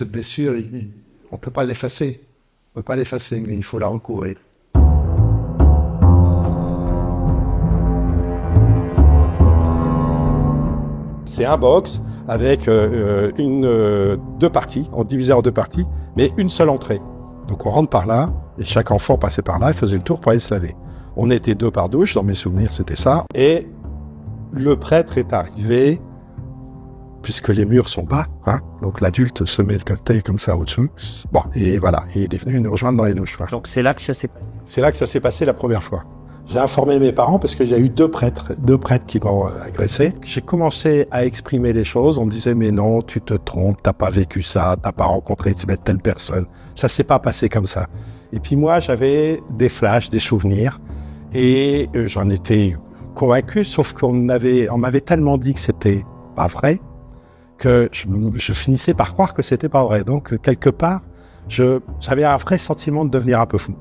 cette blessure, on ne peut pas l'effacer. On ne peut pas l'effacer, mais il faut la recouvrir. C'est un box avec deux parties, en divisé en deux parties, mais une seule entrée. Donc on rentre par là, et chaque enfant passait par là et faisait le tour pour aller se laver. On était 2 par douche, dans mes souvenirs c'était ça. Et le prêtre est arrivé, puisque les murs sont bas, hein, donc l'adulte se met le côté comme ça au-dessus. Bon, et voilà, et il est venu nous rejoindre dans les douches. Donc c'est là que ça s'est passé. C'est là que ça s'est passé la première fois. J'ai informé mes parents parce qu'il y a eu deux prêtres qui m'ont agressé. J'ai commencé à exprimer les choses. On me disait, mais non, tu te trompes, t'as pas vécu ça, t'as pas rencontré telle personne. Ça s'est pas passé comme ça. Et puis moi, j'avais des flashs, des souvenirs, et j'en étais convaincu, sauf on m'avait tellement dit que c'était pas vrai, que je finissais par croire que c'était pas vrai. Donc, quelque part, j'avais un vrai sentiment de devenir un peu fou.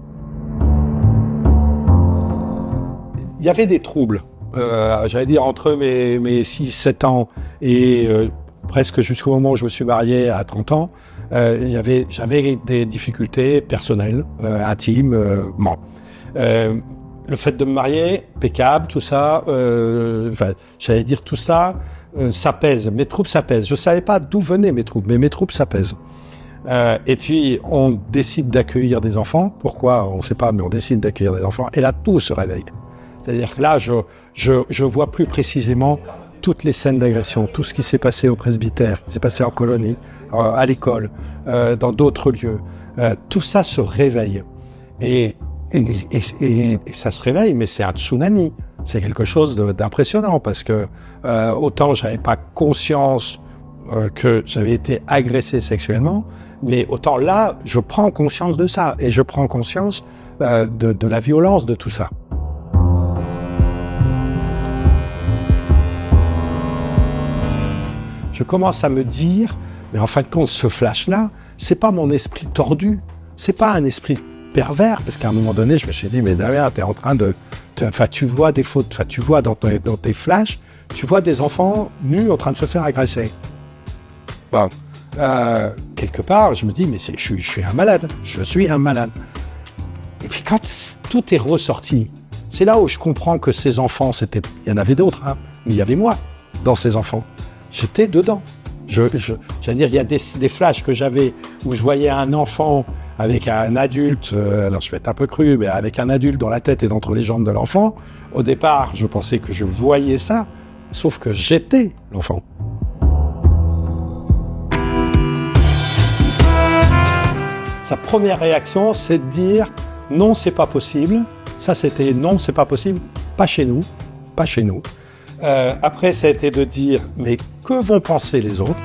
Il y avait des troubles, j'allais dire entre mes 6-7 ans et presque jusqu'au moment où je me suis marié à 30 ans, j'avais des difficultés personnelles, intimes. Bon. Le fait de me marier, impeccable, tout ça, j'allais dire tout ça, ça pèse, mes troubles ça pèse. Je ne savais pas d'où venaient mes troubles, mais mes troubles ça pèse. Et puis on décide d'accueillir des enfants, pourquoi on ne sait pas, mais on décide d'accueillir des enfants, et là tout se réveille. C'est-à-dire que là, je vois plus précisément toutes les scènes d'agression, tout ce qui s'est passé au presbytère, qui s'est passé en colonie, à l'école, dans d'autres lieux. Tout ça se réveille. Et ça se réveille, mais c'est un tsunami. C'est quelque chose d'impressionnant parce que autant j'avais pas conscience que j'avais été agressé sexuellement, mais autant là, je prends conscience de ça et je prends conscience de la violence de tout ça. Je commence à me dire, mais en fin de compte, ce flash-là, c'est pas mon esprit tordu, c'est pas un esprit pervers, parce qu'à un moment donné, je me suis dit, mais derrière, t'es en train tu vois des fautes, tu vois dans tes flashs, tu vois des enfants nus en train de se faire agresser. Bon, quelque part, je me dis, mais je suis un malade, je suis un malade. Et puis quand tout est ressorti, c'est là où je comprends que ces enfants, il y en avait d'autres, hein, mais il y avait moi dans ces enfants. J'étais dedans. J'allais dire, il y a des flashs que j'avais où je voyais un enfant avec un adulte, alors je vais être un peu cru, mais avec un adulte dans la tête et entre les jambes de l'enfant. Au départ, je pensais que je voyais ça, sauf que j'étais l'enfant. Sa première réaction, c'est de dire « non, c'est pas possible ». Ça, c'était « non, c'est pas possible, pas chez nous, pas chez nous ». Après, ça a été de dire « mais que vont penser les autres ?»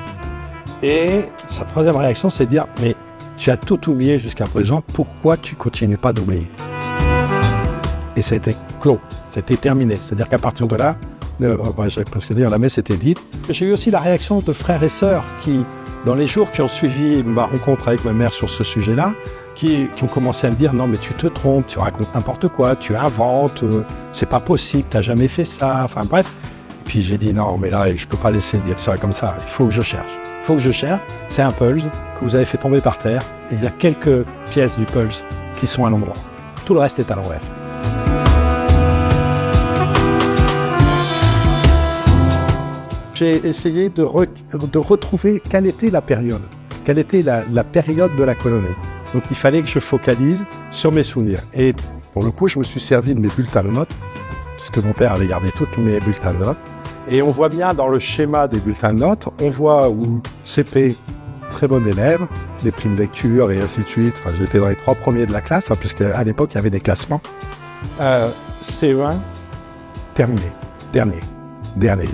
Et sa troisième réaction, c'est de dire « mais tu as tout oublié jusqu'à présent, pourquoi tu continues pas d'oublier ?» Et c'était clos, c'était terminé. C'est-à-dire qu'à partir de là, j'allais presque dire la messe était dite. J'ai eu aussi la réaction de frères et sœurs qui, dans les jours qui ont suivi ma rencontre avec ma mère sur ce sujet-là, qui ont commencé à me dire « non mais tu te trompes, tu racontes n'importe quoi, tu inventes, c'est pas possible, t'as jamais fait ça », enfin bref. Et puis j'ai dit « non mais là je peux pas laisser dire ça comme ça, il faut que je cherche. Il faut que je cherche, c'est un pulse que vous avez fait tomber par terre, et il y a quelques pièces du pulse qui sont à l'endroit. Tout le reste est à l'envers. » J'ai essayé de retrouver quelle était la période, quelle était la période de la colonie. Donc il fallait que je focalise sur mes souvenirs. Et pour le coup, je me suis servi de mes bulletins de notes, puisque mon père avait gardé tous mes bulletins de notes. Et on voit bien dans le schéma des bulletins de notes, on voit où CP, très bon élève, des prix de lecture et ainsi de suite. Enfin, j'étais dans les 3 premiers de la classe, hein, puisqu'à l'époque, il y avait des classements. CE1, terminé, dernier.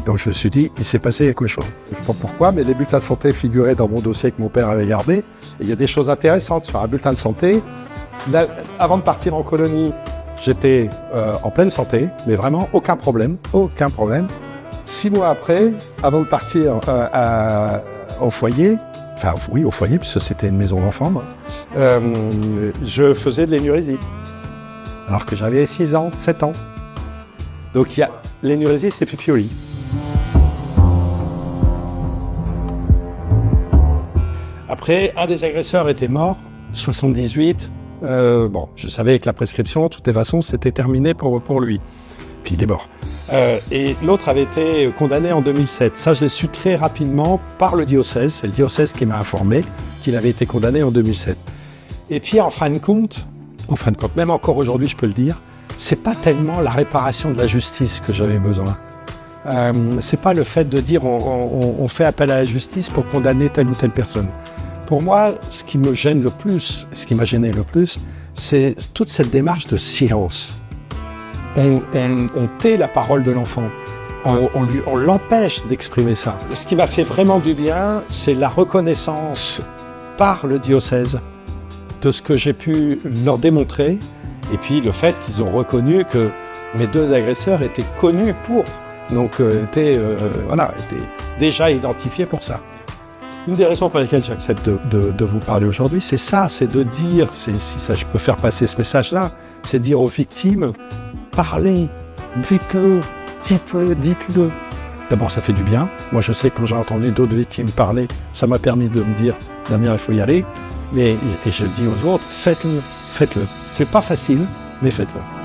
Donc je me suis dit, il s'est passé quelque chose. Je ne sais pas pourquoi, mais les bulletins de santé figuraient dans mon dossier que mon père avait gardé. Et il y a des choses intéressantes sur un bulletin de santé. Là, avant de partir en colonie, j'étais en pleine santé, mais vraiment aucun problème. 6 mois après, avant de partir au foyer, enfin oui, au foyer, puisque c'était une maison d'enfants, je faisais de l'énurésie. Alors que j'avais 6 ans, 7 ans. Donc l'énurésie, c'est après, un des agresseurs était mort, 78. Bon, je savais que la prescription, de toutes les façons, c'était terminé pour lui. Puis il est mort. Et l'autre avait été condamné en 2007. Ça, je l'ai su très rapidement par le diocèse. C'est le diocèse qui m'a informé qu'il avait été condamné en 2007. Et puis, en fin de compte, même encore aujourd'hui, je peux le dire, c'est pas tellement la réparation de la justice que j'avais besoin. C'est pas le fait de dire on fait appel à la justice pour condamner telle ou telle personne. Pour moi, ce qui me gêne le plus, ce qui m'a gêné le plus, c'est toute cette démarche de silence. On tait la parole de l'enfant. On l'empêche d'exprimer ça. Ce qui m'a fait vraiment du bien, c'est la reconnaissance par le diocèse de ce que j'ai pu leur démontrer, et puis le fait qu'ils ont reconnu que mes deux agresseurs étaient connus pour, donc étaient déjà identifiés pour ça. Une des raisons pour lesquelles j'accepte de vous parler aujourd'hui, c'est ça, c'est de dire, si ça je peux faire passer ce message-là, c'est dire aux victimes, parlez, dites-le. D'abord, ça fait du bien. Moi, je sais que quand j'ai entendu d'autres victimes parler, ça m'a permis de me dire, Damien, il faut y aller. Et je dis aux autres, faites-le. C'est pas facile, mais faites-le.